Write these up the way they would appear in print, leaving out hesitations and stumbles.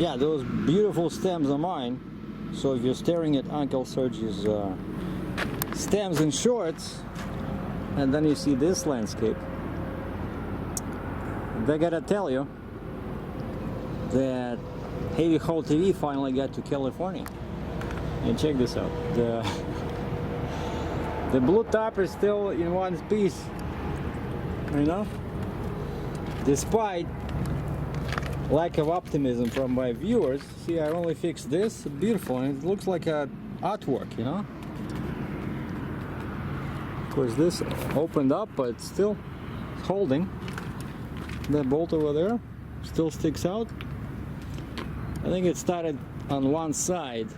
Yeah, those beautiful stems are mine. So if you're staring at Uncle Sergei's stems and shorts, and then you see this landscape, they gotta tell you that Heavy Haul TV finally got to California. And check this out. The blue top is still in one piece, you know? Despite lack of optimism from my viewers. See, I only fixed this. Beautiful, and it looks like a artwork, you know? Of course, this opened up, but it's still holding. That bolt over there still sticks out. I think it started on one side.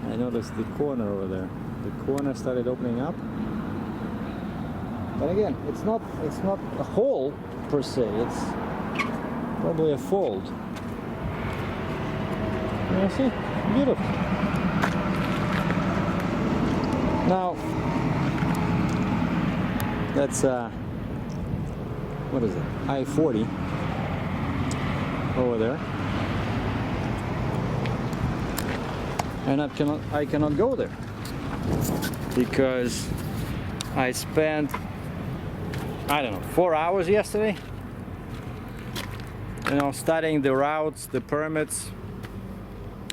I noticed the corner over there. The corner started opening up. But again, it's not a hole per se. It's probably a fold. You see? Beautiful. Now, that's what is it? I-40 over there. And I cannot go there because I spent, I don't know, 4 hours yesterday, you know, studying the routes, the permits,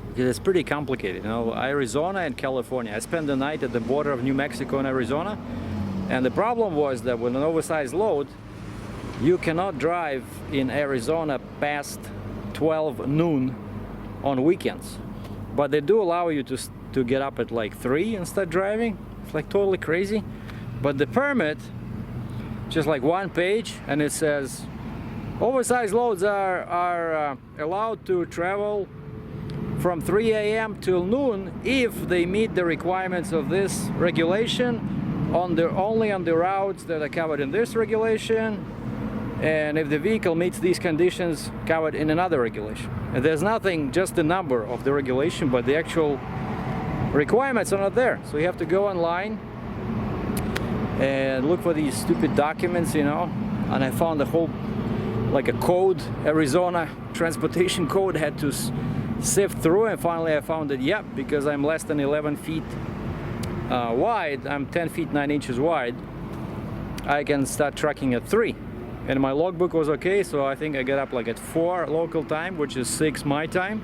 because it's pretty complicated. You know, Arizona and California. I spent the night at the border of New Mexico and Arizona, and the problem was that with an oversized load, you cannot drive in Arizona past 12 noon on weekends. But they do allow you to get up at like 3 and start driving. It's like totally crazy. But the permit, just like one page, and it says oversized loads are allowed to travel from 3 a.m. till noon if they meet the requirements of this regulation only on the routes that are covered in this regulation, and if the vehicle meets these conditions covered in another regulation. And there's nothing, just the number of the regulation, but the actual requirements are not there. So you have to go online and look for these stupid documents, you know. And I found a whole, like a code, Arizona transportation code, had to sift through, and finally I found it. Yep, because I'm less than 11 feet wide, I'm 10 feet 9 inches wide, I can start trucking at 3. And my logbook was okay, so I think I got up like at 4 local time, which is 6 my time.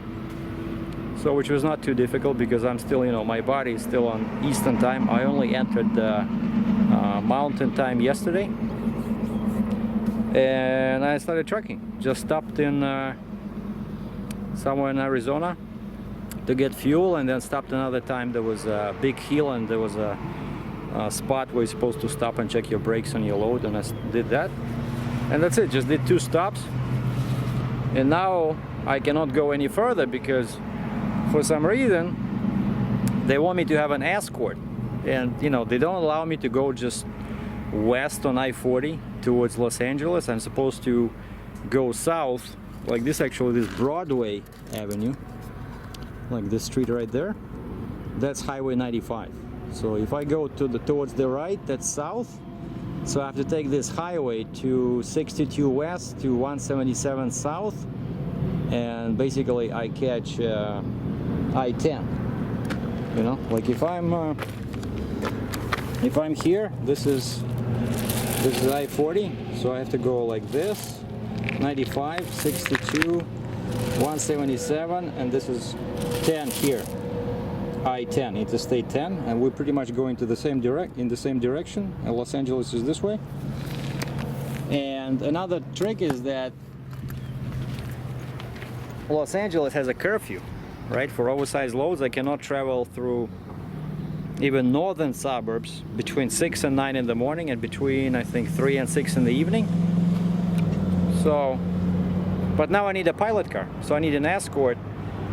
So which was not too difficult because I'm still, you know, my body is still on Eastern time. I only entered Mountain time yesterday. And I started trucking. Just stopped in somewhere in Arizona to get fuel, and then stopped another time. There was a big hill and there was a spot where you're supposed to stop and check your brakes on your load, and I did that. And that's it, just did 2 stops. And now I cannot go any further because for some reason they want me to have an escort. And you know, they don't allow me to go just west on I-40 towards Los Angeles. I'm supposed to go south, like this, actually this Broadway Avenue, like this street right there. That's Highway 95. So if I go towards the right, that's south. So I have to take this highway to 62 west to 177 south, and basically I catch I-10. You know, like if I'm here, this is I-40, so I have to go like this, 95, 62, 177, and this is 10 here. I-10, Interstate 10, and we're pretty much going to the same in the same direction. And Los Angeles is this way. And another trick is that Los Angeles has a curfew, right? For oversized loads, I cannot travel through even northern suburbs between 6 and 9 in the morning, and between, I think, 3 and 6 in the evening. So, but now I need a pilot car, so I need an escort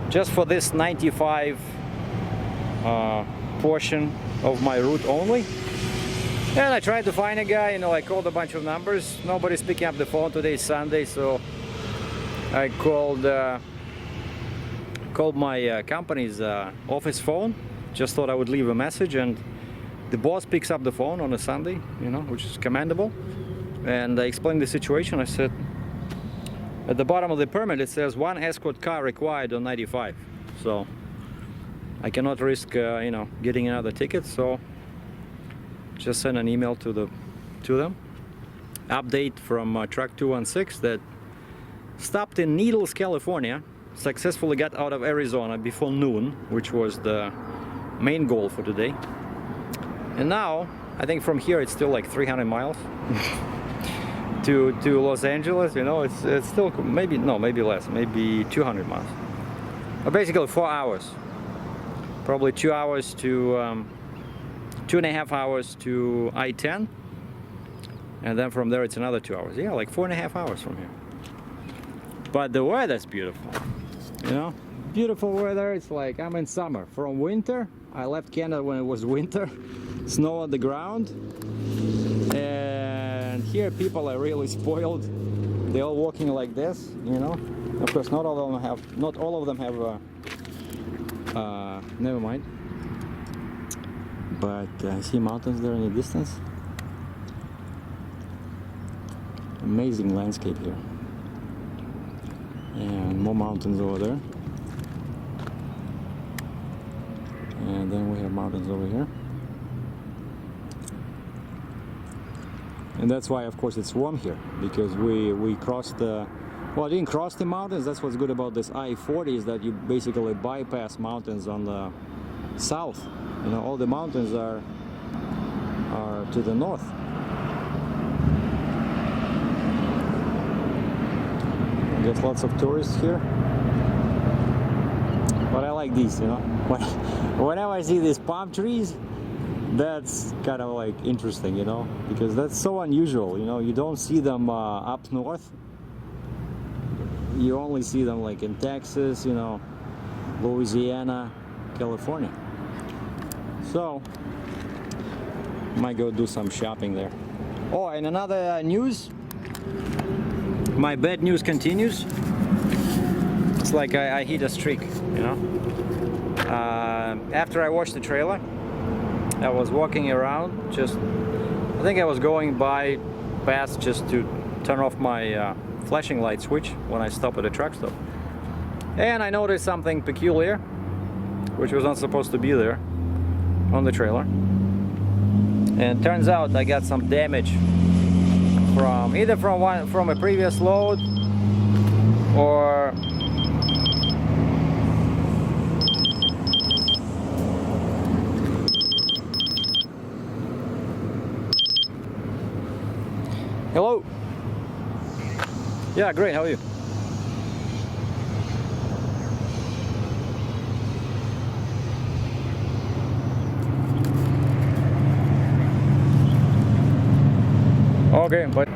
just for this 95 portion of my route only. And I tried to find a guy, you know, I called a bunch of numbers. Nobody's picking up the phone. Today is Sunday, so I called my company's office phone. Just thought I would leave a message, and the boss picks up the phone on a Sunday, you know, which is commendable. And I explained the situation. I said, at the bottom of the permit it says 1 escort car required on 95. So I cannot risk you know, getting another ticket, so just send an email to them. Update from truck 216 that stopped in Needles, California, successfully got out of Arizona before noon, which was the main goal for today. And now I think from here it's still like 300 miles to Los Angeles. You know, it's still maybe less, maybe 200 miles. But basically 4 hours, probably 2 hours to 2.5 hours to I-10, and then from there it's another 2 hours. Yeah, like 4.5 hours from here. But the weather's beautiful, you know, beautiful weather. It's like I'm in summer. From winter, I left Canada when it was winter, snow on the ground, and here people are really spoiled. They're all walking like this, you know. Of course, not all of them have. Never mind. But I see mountains there in the distance. Amazing landscape here. And more mountains over there. And then we have mountains over here. And that's why, of course, it's warm here, because we crossed the, well, I didn't cross the mountains. That's what's good about this I-40, is that you basically bypass mountains on the south. You know, all the mountains are to the north. There's lots of tourists here. But I like these, you know. Whenever I see these palm trees, that's kind of like interesting, you know, because that's so unusual. You know, you don't see them up north. You only see them like in Texas, you know, Louisiana, California. So might go do some shopping there. Oh, and another news. My bad news continues. It's like I hit a streak, you know. After I watched the trailer, I was walking around, I think I was going past just to turn off my flashing light switch when I stop at a truck stop. And I noticed something peculiar, which was not supposed to be there on the trailer. And turns out I got some damage from either from a previous load, or hello. Yeah, great. How are you? Okay, but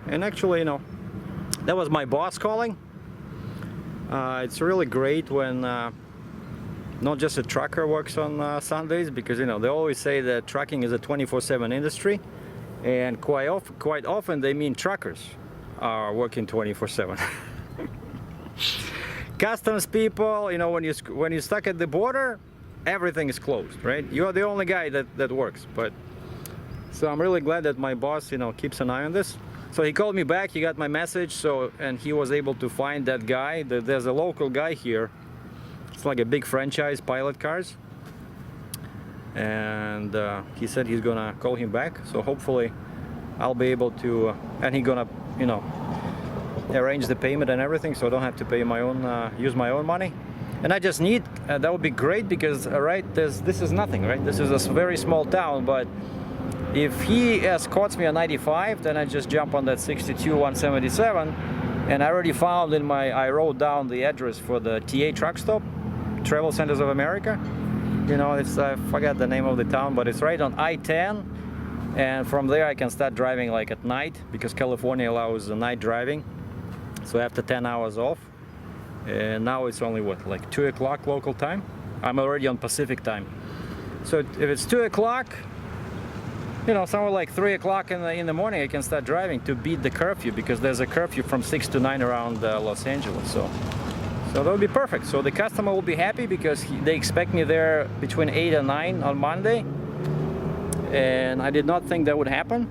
and actually, you know, that was my boss calling. It's really great when not just a trucker works on Sundays, because, you know, they always say that trucking is a 24/7 industry, and quite often they mean truckers are working 24/7. Customs people, you know, when you're stuck at the border, everything is closed, right? You're the only guy that works. But so I'm really glad that my boss, you know, keeps an eye on this. So he called me back, he got my message, and he was able to find that guy. There's a local guy here. It's like a big franchise, Pilot Cars. And he said he's gonna call him back. So hopefully I'll be able to, and he's gonna, you know, arrange the payment and everything, so I don't have to pay my own, use my own money. And I just need, that would be great, because, right, this is nothing, right? This is a very small town, but if he escorts me on 95, then I just jump on that 62-177, and I already found I wrote down the address for the TA truck stop, Travel Centers of America. You know, I forgot the name of the town, but it's right on I-10, and from there I can start driving like at night, because California allows night driving, so after 10 hours off. And now it's only what, like 2 o'clock local time? I'm already on Pacific time. So if it's 2 o'clock, you know, somewhere like 3 o'clock in the morning, I can start driving to beat the curfew, because there's a curfew from 6 to 9 around Los Angeles. So that would be perfect. So the customer will be happy, because they expect me there between 8 and 9 on Monday. And I did not think that would happen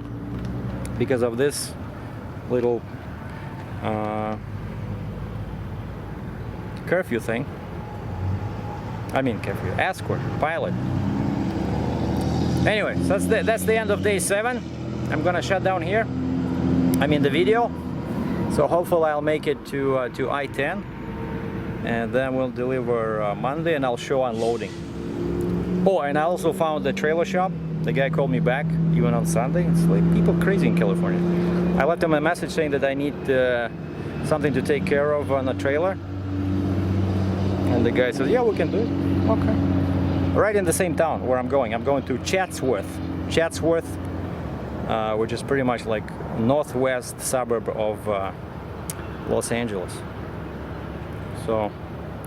because of this little curfew thing. I mean curfew, escort, pilot. Anyway, so that's the end of day 7. I'm gonna shut down here. I mean the video. So hopefully I'll make it to I-10, and then we'll deliver Monday, and I'll show unloading. Oh, and I also found the trailer shop. The guy called me back even on Sunday. It's like people crazy in California. I left him a message saying that I need something to take care of on the trailer, and the guy says, yeah, we can do it. Okay. Right in the same town where I'm going. I'm going to Chatsworth, which is pretty much like northwest suburb of Los Angeles. So,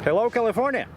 hello California.